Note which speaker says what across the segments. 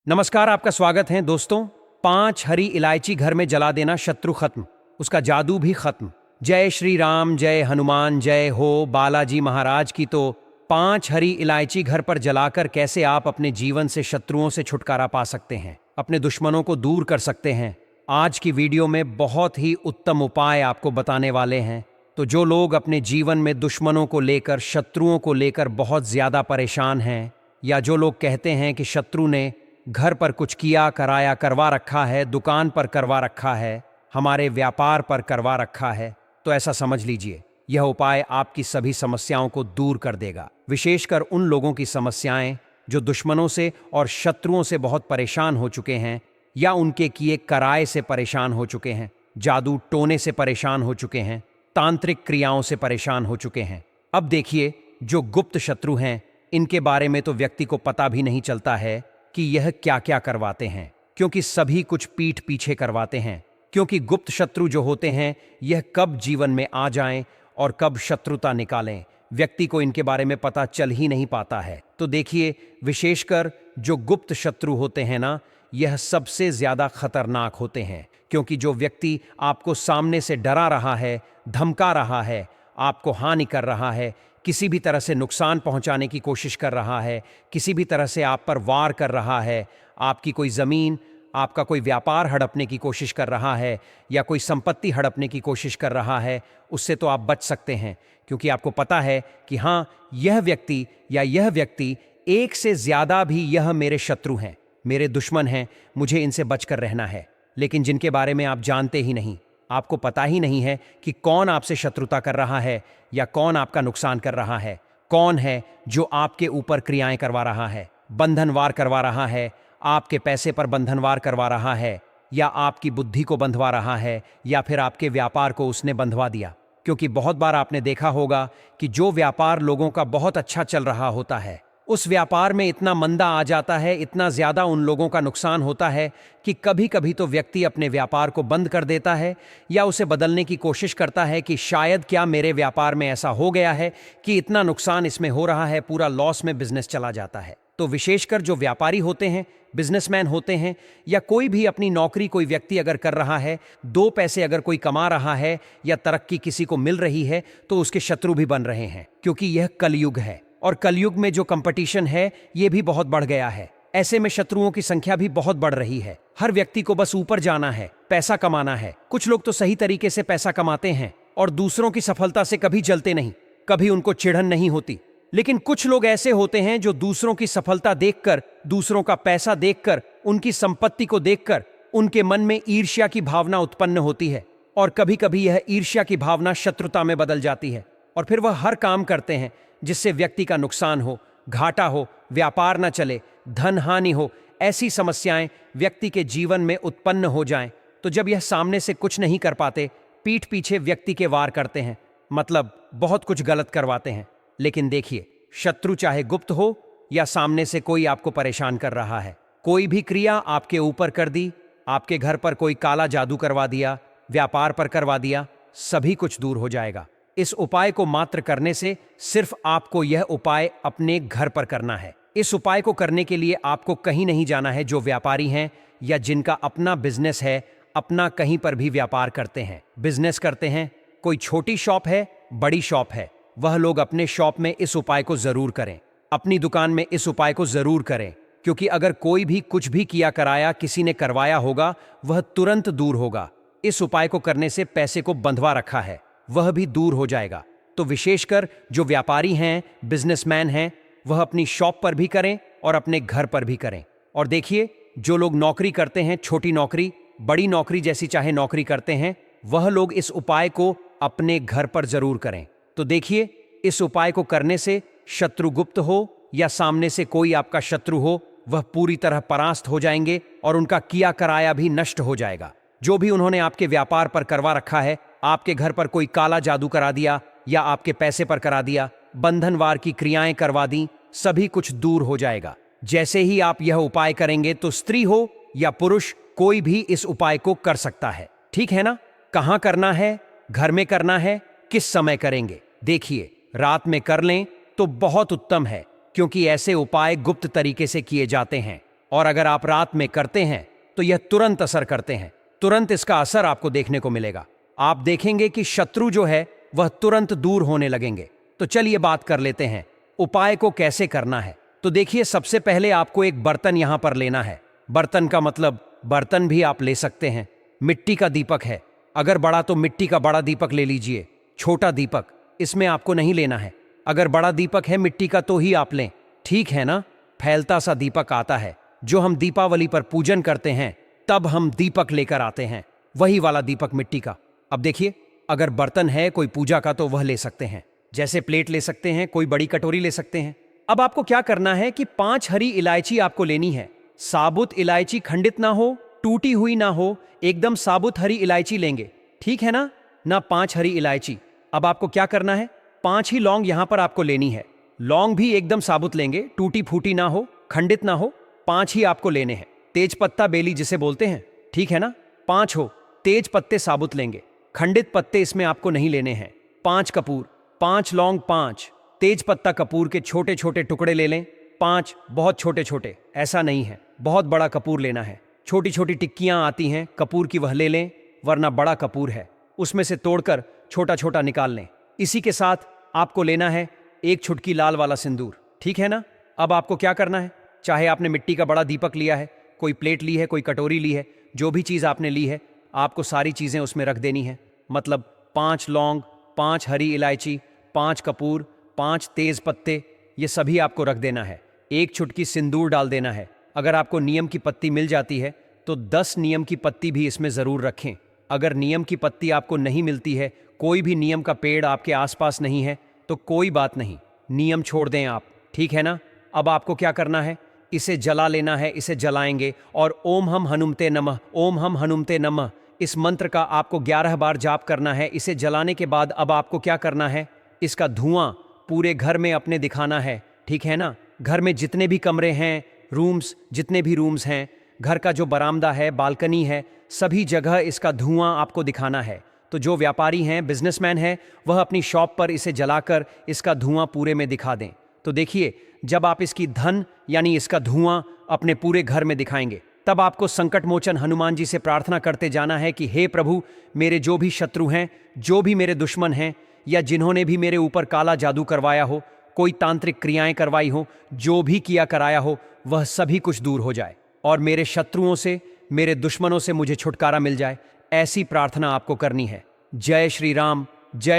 Speaker 1: नमस्कार, आपका स्वागत है दोस्तों। 5 हरी इलायची घर में जला देना, शत्रु खत्म, उसका जादू भी खत्म। जय श्री राम, जय हनुमान, जय हो बालाजी महाराज की। तो 5 हरी इलायची घर पर जलाकर कैसे आप अपने जीवन से शत्रुओं से छुटकारा पा सकते हैं, अपने दुश्मनों को दूर कर सकते हैं, आज की वीडियो में बहुत ही उत्तम उपाय आपको बताने वाले हैं। तो जो लोग अपने जीवन में दुश्मनों को लेकर, शत्रुओं को लेकर बहुत ज्यादा परेशान हैं, या जो लोग कहते हैं कि शत्रु ने घर पर कुछ किया कराया करवा रखा है, दुकान पर करवा रखा है, हमारे व्यापार पर करवा रखा है, तो ऐसा समझ लीजिए यह उपाय आपकी सभी समस्याओं को दूर कर देगा। विशेषकर उन लोगों की समस्याएं जो दुश्मनों से और शत्रुओं से बहुत परेशान हो चुके हैं, या उनके किए कराए से परेशान हो चुके हैं, जादू टोने से परेशान हो चुके हैं, तांत्रिक क्रियाओं से परेशान हो चुके हैं। अब देखिए, जो गुप्त शत्रु हैं, इनके बारे में तो व्यक्ति को पता भी नहीं चलता है कि यह क्या क्या करवाते हैं, क्योंकि सभी कुछ पीठ पीछे करवाते हैं। क्योंकि गुप्त शत्रु जो होते हैं, यह कब जीवन में आ जाएं और कब शत्रुता निकालें, व्यक्ति को इनके बारे में पता चल ही नहीं पाता है। तो देखिए, विशेषकर जो गुप्त शत्रु होते हैं ना, यह सबसे ज्यादा खतरनाक होते हैं। क्योंकि जो व्यक्ति आपको सामने से डरा रहा है, धमका रहा है, आपको हानि कर रहा है, किसी भी तरह से नुकसान पहुंचाने की कोशिश कर रहा है, किसी भी तरह से आप पर वार कर रहा है, आपकी कोई ज़मीन, आपका कोई व्यापार हड़पने की कोशिश कर रहा है, या कोई संपत्ति हड़पने की कोशिश कर रहा है, उससे तो आप बच सकते हैं। क्योंकि आपको पता है कि हाँ, यह व्यक्ति या यह व्यक्ति, एक से ज़्यादा भी यह मेरे शत्रु हैं, मेरे दुश्मन हैं, मुझे इनसे बचकर रहना है। लेकिन जिनके बारे में आप जानते ही नहीं, आपको पता ही नहीं है कि कौन आपसे शत्रुता कर रहा है या कौन आपका नुकसान कर रहा है, कौन है जो आपके ऊपर क्रियाएं करवा रहा है, बंधनवार करवा रहा है, आपके पैसे पर बंधनवार करवा रहा है, या आपकी बुद्धि को बंधवा रहा है, या फिर आपके व्यापार को उसने बंधवा दिया। क्योंकि बहुत बार आपने देखा होगा कि जो व्यापार लोगों का बहुत अच्छा चल रहा होता है, उस व्यापार में इतना मंदा आ जाता है, इतना ज्यादा उन लोगों का नुकसान होता है कि कभी कभी तो व्यक्ति अपने व्यापार को बंद कर देता है, या उसे बदलने की कोशिश करता है कि शायद क्या मेरे व्यापार में ऐसा हो गया है कि इतना नुकसान इसमें हो रहा है, पूरा लॉस में बिजनेस चला जाता है। तो विशेषकर जो व्यापारी होते हैं, बिजनेसमैन होते हैं, या कोई भी अपनी नौकरी कोई व्यक्ति अगर कर रहा है, 2 पैसे अगर कोई कमा रहा है, या तरक्की किसी को मिल रही है, तो उसके शत्रु भी बन रहे हैं। क्योंकि यह कलयुग है, और कलयुग में जो कंपटीशन है, ये भी बहुत बढ़ गया है। ऐसे में शत्रुओं की संख्या भी बहुत बढ़ रही है। हर व्यक्ति को बस ऊपर जाना है, पैसा कमाना है। कुछ लोग तो सही तरीके से पैसा कमाते हैं और दूसरों की सफलता से कभी जलते नहीं, कभी उनको चिढ़न नहीं होती। लेकिन कुछ लोग ऐसे होते हैं जो दूसरों की सफलता देखकर, दूसरों का पैसा देखकर, उनकी संपत्ति को देखकर उनके मन में ईर्ष्या की भावना उत्पन्न होती है, और कभी कभी यह ईर्ष्या की भावना शत्रुता में बदल जाती है, और फिर वह हर काम करते हैं जिससे व्यक्ति का नुकसान हो, घाटा हो, व्यापार न चले, धन हानि हो। ऐसी समस्याएं व्यक्ति के जीवन में उत्पन्न हो जाएं, तो जब यह सामने से कुछ नहीं कर पाते, पीठ पीछे व्यक्ति के वार करते हैं, मतलब बहुत कुछ गलत करवाते हैं। लेकिन देखिए, शत्रु चाहे गुप्त हो या सामने से कोई आपको परेशान कर रहा है, कोई भी क्रिया आपके ऊपर कर दी, आपके घर पर कोई काला जादू करवा दिया, व्यापार पर करवा दिया, सभी कुछ दूर हो जाएगा। इस उपाय को मात्र करने से सिर्फ आपको यह उपाय अपने घर पर करना है। इस उपाय को करने के लिए आपको कहीं नहीं जाना है। जो व्यापारी हैं या जिनका अपना बिजनेस है, अपना कहीं पर भी व्यापार करते हैं, बिजनेस करते हैं, कोई छोटी शॉप है, बड़ी शॉप है, वह लोग अपने शॉप में इस उपाय को जरूर करें, अपनी दुकान में इस उपाय को जरूर करें। क्योंकि अगर कोई भी कुछ भी किया कराया किसी ने करवाया होगा, वह तुरंत दूर होगा। इस उपाय को करने से पैसे को बंधवा रखा है, वह भी दूर हो जाएगा। तो विशेषकर जो व्यापारी हैं, बिजनेसमैन हैं, वह अपनी शॉप पर भी करें और अपने घर पर भी करें। और देखिए, जो लोग नौकरी करते हैं, छोटी नौकरी, बड़ी नौकरी जैसी चाहे नौकरी करते हैं, वह लोग इस उपाय को अपने घर पर जरूर करें। तो देखिए, इस उपाय को करने से शत्रु गुप्त हो या सामने से कोई आपका शत्रु हो, वह पूरी तरह परास्त हो जाएंगे और उनका किया कराया भी नष्ट हो जाएगा। जो भी उन्होंने आपके व्यापार पर करवा रखा है, आपके घर पर कोई काला जादू करा दिया या आपके पैसे पर करा दिया, बंधनवार की क्रियाएं करवा दी, सभी कुछ दूर हो जाएगा। जैसे ही आप यह उपाय करेंगे, तो स्त्री हो या पुरुष, कोई भी इस उपाय को कर सकता है। ठीक है ना? कहां करना है, घर में करना है, किस समय करेंगे? देखिए, रात में कर लें तो बहुत उत्तम है, क्योंकि ऐसे उपाय गुप्त तरीके से किए जाते हैं। और अगर आप रात में करते हैं तो यह तुरंत असर करते हैं, तुरंत इसका असर आपको देखने को मिलेगा। आप देखेंगे कि शत्रु जो है वह तुरंत दूर होने लगेंगे। तो चलिए बात कर लेते हैं उपाय को कैसे करना है। तो देखिए, सबसे पहले आपको एक बर्तन यहां पर लेना है। बर्तन का मतलब बर्तन भी आप ले सकते हैं। मिट्टी का दीपक है, अगर बड़ा तो मिट्टी का बड़ा दीपक ले लीजिए। छोटा दीपक इसमें आपको नहीं लेना है। अगर बड़ा दीपक है मिट्टी का तो ही आप लें, ठीक है ना। फैलता सा दीपक आता है जो हम दीपावली पर पूजन करते हैं, तब हम दीपक लेकर आते हैं, वही वाला दीपक मिट्टी का। अब देखिए, अगर बर्तन है कोई पूजा का तो वह ले सकते हैं, जैसे प्लेट ले सकते हैं, कोई बड़ी कटोरी ले सकते हैं। अब आपको क्या करना है कि 5 हरी इलायची आपको लेनी है। साबुत इलायची, खंडित ना हो, टूटी हुई ना हो, एकदम साबुत हरी इलायची लेंगे, ठीक है ना 5 हरी इलायची। अब आपको क्या करना है, 5 ही लौंग यहां पर आपको लेनी है। लौंग भी एकदम साबुत लेंगे, टूटी फूटी ना हो, खंडित ना हो, 5 ही आपको लेने हैं। तेज पत्ता बेली जिसे बोलते हैं, ठीक है ना, 5 हो। तेज पत्ते साबुत लेंगे, खंडित पत्ते इसमें आपको नहीं लेने हैं। 5 कपूर, 5 लौंग, 5 तेज पत्ता कपूर के छोटे छोटे टुकड़े ले लें। 5 बहुत छोटे छोटे, ऐसा नहीं है, बहुत बड़ा कपूर लेना है। छोटी छोटी टिक्कियां आती हैं कपूर की, वह ले लें, वरना बड़ा कपूर है उसमें से तोड़कर छोटा छोटा निकाल लें। इसी के साथ आपको लेना है 1 चुटकी लाल वाला सिंदूर, ठीक है ना। अब आपको क्या करना है, चाहे आपने मिट्टी का बड़ा दीपक लिया है, कोई प्लेट ली है, कोई कटोरी ली है, जो भी चीज़ आपने ली है, आपको सारी चीज़ें उसमें रख देनी है। मतलब 5 लौंग, 5 हरी इलायची, 5 कपूर, 5 तेज पत्ते, ये सभी आपको रख देना है। 1 चुटकी सिंदूर डाल देना है। अगर आपको नीम की पत्ती मिल जाती है तो 10 नीम की पत्ती भी इसमें ज़रूर रखें। अगर नीम की पत्ती आपको नहीं मिलती है, कोई भी नीम का पेड़ आपके आसपास नहीं है, तो कोई बात नहीं, नीम छोड़ दें आप, ठीक है ना। अब आपको क्या करना है, इसे जला लेना है। इसे जलाएंगे और ओम हम हनुमते नमः, ओम हम हनुमते नमः, इस मंत्र का आपको 11 बार जाप करना है। इसे जलाने के बाद अब आपको क्या करना है, इसका धुआं पूरे घर में अपने दिखाना है, ठीक है ना। घर में जितने भी कमरे हैं, रूम्स, जितने भी रूम्स हैं, घर का जो बरामदा है, बालकनी है, सभी जगह इसका धुआं आपको दिखाना है। तो जो व्यापारी हैं, बिजनेसमैन हैं, वह अपनी शॉप पर इसे जलाकर इसका धुआं पूरे में दिखा दें। तो देखिए, जब आप इसकी धन यानी इसका धुआं अपने पूरे घर में दिखाएंगे, तब आपको संकट मोचन हनुमान जी से प्रार्थना करते जाना है कि हे प्रभु, मेरे जो भी शत्रु हैं, जो भी मेरे दुश्मन हैं, या जिन्होंने भी मेरे ऊपर काला जादू करवाया हो, कोई तांत्रिक क्रियाएं करवाई हो, जो भी किया कराया हो, वह सभी कुछ दूर हो जाए और मेरे शत्रुओं से, मेरे दुश्मनों से मुझे छुटकारा मिल जाए। ऐसी प्रार्थना आपको करनी है। जय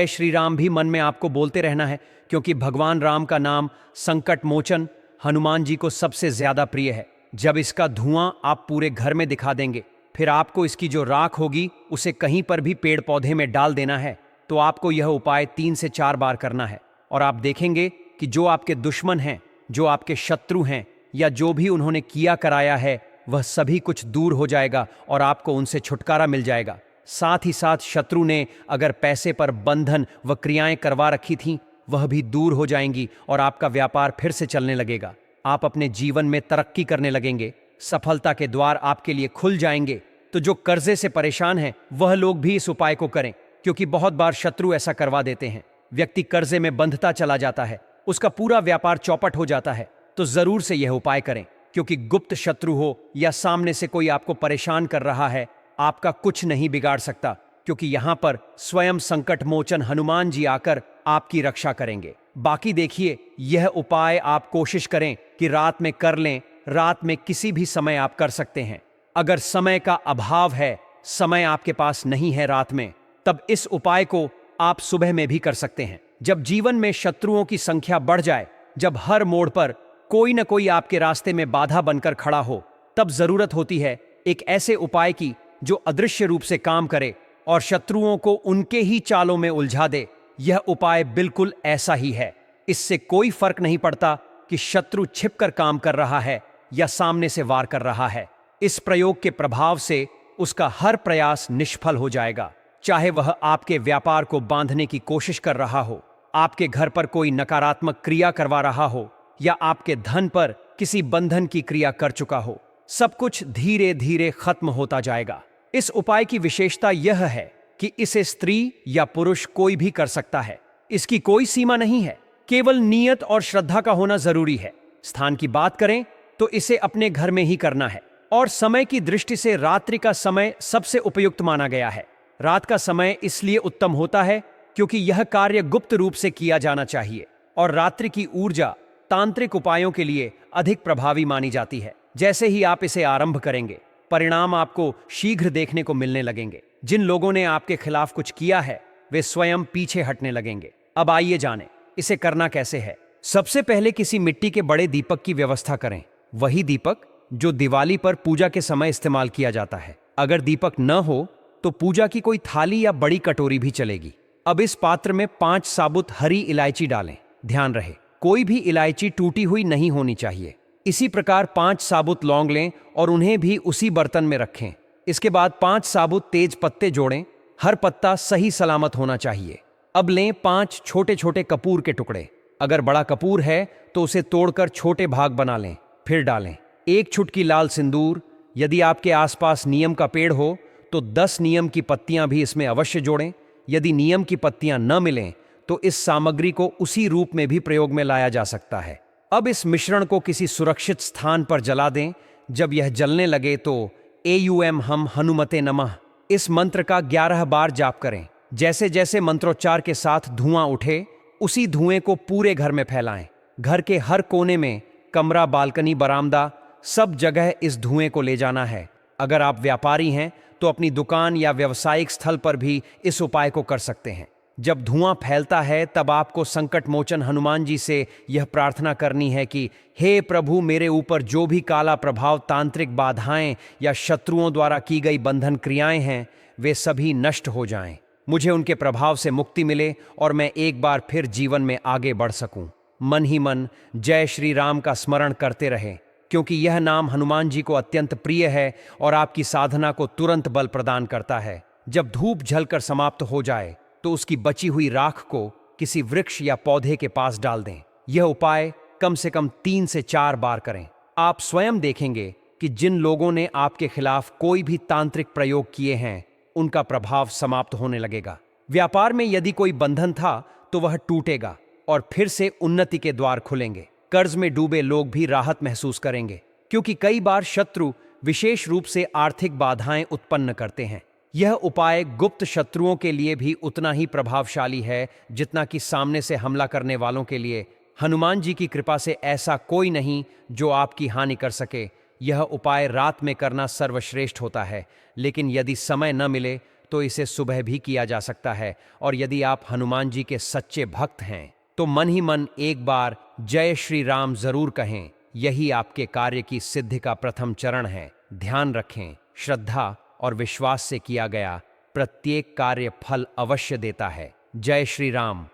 Speaker 1: श्री राम भी मन में आपको बोलते रहना है, क्योंकि भगवान राम का नाम संकट मोचन हनुमान जी को सबसे ज्यादा प्रिय है। जब इसका धुआं आप पूरे घर में दिखा देंगे, फिर आपको इसकी जो राख होगी उसे कहीं पर भी पेड़ पौधे में डाल देना है। तो आपको यह उपाय 3 से 4 बार करना है और आप देखेंगे कि जो आपके दुश्मन हैं, जो आपके शत्रु हैं, या जो भी उन्होंने किया कराया है, वह सभी कुछ दूर हो जाएगा और आपको उनसे छुटकारा मिल जाएगा। साथ ही साथ शत्रु ने अगर पैसे पर बंधन व क्रियाएं करवा रखी थीं, वह भी दूर हो जाएंगी और आपका व्यापार फिर से चलने लगेगा। आप अपने जीवन में तरक्की करने लगेंगे, सफलता के द्वार आपके लिए खुल जाएंगे। तो जो कर्जे से परेशान हैं, वह लोग भी इस उपाय को करें, क्योंकि बहुत बार शत्रु ऐसा करवा देते हैं। व्यक्ति कर्जे में बंधता चला जाता है, उसका पूरा व्यापार चौपट हो जाता है। तो जरूर से यह उपाय करें, क्योंकि गुप्त शत्रु हो या सामने से कोई आपको परेशान कर रहा है, आपका कुछ नहीं बिगाड़ सकता, क्योंकि यहां पर स्वयं संकट मोचन हनुमान जी आकर आपकी रक्षा करेंगे। बाकी देखिए, यह उपाय आप कोशिश करें कि रात में कर लें। रात में किसी भी समय आप कर सकते हैं। अगर समय का अभाव है, समय आपके पास नहीं है रात में, तब इस उपाय को आप सुबह में भी कर सकते हैं। जब जीवन में शत्रुओं की संख्या बढ़ जाए, जब हर मोड़ पर कोई न कोई आपके रास्ते में बाधा बनकर खड़ा हो, तब जरूरत होती है एक ऐसे उपाय की जो अदृश्य रूप से काम करे और शत्रुओं को उनके ही चालों में उलझा दे। यह उपाय बिल्कुल ऐसा ही है। इससे कोई फर्क नहीं पड़ता कि शत्रु छिपकर काम कर रहा है या सामने से वार कर रहा है। इस प्रयोग के प्रभाव से उसका हर प्रयास निष्फल हो जाएगा। चाहे वह आपके व्यापार को बांधने की कोशिश कर रहा हो, आपके घर पर कोई नकारात्मक क्रिया करवा रहा हो, या आपके धन पर किसी बंधन की क्रिया कर चुका हो, सब कुछ धीरे धीरे खत्म होता जाएगा। इस उपाय की विशेषता यह है कि इसे स्त्री या पुरुष कोई भी कर सकता है। इसकी कोई सीमा नहीं है, केवल नियत और श्रद्धा का होना जरूरी है। स्थान की बात करें तो इसे अपने घर में ही करना है। और समय की दृष्टि से रात्रि का समय सबसे उपयुक्त माना गया है। रात का समय इसलिए उत्तम होता है क्योंकि यह कार्य गुप्त रूप से किया जाना चाहिए और रात्रि की ऊर्जा तांत्रिक उपायों के लिए अधिक प्रभावी मानी जाती है। जैसे ही आप इसे आरंभ करेंगे, परिणाम आपको शीघ्र देखने को मिलने लगेंगे। जिन लोगों ने आपके खिलाफ कुछ किया है, वे स्वयं पीछे हटने लगेंगे। अब आइए जानें इसे करना कैसे है। सबसे पहले किसी मिट्टी के बड़े दीपक की व्यवस्था करें, वही दीपक जो दिवाली पर पूजा के समय इस्तेमाल किया जाता है। अगर दीपक न हो तो पूजा की कोई थाली या बड़ी कटोरी भी चलेगी। अब इस पात्र में 5 साबुत हरी इलायची डालें। ध्यान रहे, कोई भी इलायची टूटी हुई नहीं होनी चाहिए। इसी प्रकार 5 साबुत लौंग लें और उन्हें भी उसी बर्तन में रखें। इसके बाद 5 साबुत तेज पत्ते जोड़ें। हर पत्ता सही सलामत होना चाहिए। अब लें 5 छोटे छोटे कपूर के टुकड़े। अगर बड़ा कपूर है तो उसे तोड़कर छोटे भाग बना लें, फिर डालें। 1 चुटकी लाल सिंदूर। यदि आपके आसपास नीम का पेड़ हो तो 10 नीम की पत्तियां भी इसमें अवश्य जोड़ें। यदि नीम की पत्तियां न मिलें तो इस सामग्री को उसी रूप में भी प्रयोग में लाया जा सकता है। अब इस मिश्रण को किसी सुरक्षित स्थान पर जला दें। जब यह जलने लगे तो एयूएम हम हनुमते नमः इस मंत्र का 11 बार जाप करें। जैसे जैसे मंत्रोच्चार के साथ धुआं उठे, उसी धुएं को पूरे घर में फैलाएं। घर के हर कोने में, कमरा, बालकनी, बरामदा, सब जगह इस धुएं को ले जाना है। अगर आप व्यापारी हैं तो अपनी दुकान या व्यावसायिक स्थल पर भी इस उपाय को कर सकते हैं। जब धुआं फैलता है तब आपको संकट मोचन हनुमान जी से यह प्रार्थना करनी है कि हे प्रभु, मेरे ऊपर जो भी काला प्रभाव, तांत्रिक बाधाएं या शत्रुओं द्वारा की गई बंधन क्रियाएं हैं, वे सभी नष्ट हो जाएं। मुझे उनके प्रभाव से मुक्ति मिले और मैं एक बार फिर जीवन में आगे बढ़ सकूं। मन ही मन जय श्री राम का स्मरण करते रहें, क्योंकि यह नाम हनुमान जी को अत्यंत प्रिय है और आपकी साधना को तुरंत बल प्रदान करता है। जब धूप जलकर समाप्त हो जाए तो उसकी बची हुई राख को किसी वृक्ष या पौधे के पास डाल दें। यह उपाय कम से कम 3 से 4 बार करें। आप स्वयं देखेंगे कि जिन लोगों ने आपके खिलाफ कोई भी तांत्रिक प्रयोग किए हैं, उनका प्रभाव समाप्त होने लगेगा। व्यापार में यदि कोई बंधन था तो वह टूटेगा और फिर से उन्नति के द्वार खुलेंगे। कर्ज में डूबे लोग भी राहत महसूस करेंगे, क्योंकि कई बार शत्रु विशेष रूप से आर्थिक बाधाएं उत्पन्न करते हैं। यह उपाय गुप्त शत्रुओं के लिए भी उतना ही प्रभावशाली है जितना कि सामने से हमला करने वालों के लिए। हनुमान जी की कृपा से ऐसा कोई नहीं जो आपकी हानि कर सके। यह उपाय रात में करना सर्वश्रेष्ठ होता है, लेकिन यदि समय न मिले तो इसे सुबह भी किया जा सकता है। और यदि आप हनुमान जी के सच्चे भक्त हैं तो मन ही मन एक बार जय श्री राम जरूर कहें। यही आपके कार्य की सिद्धि का प्रथम चरण है। ध्यान रखें, श्रद्धा और विश्वास से किया गया प्रत्येक कार्य फल अवश्य देता है। जय श्री राम।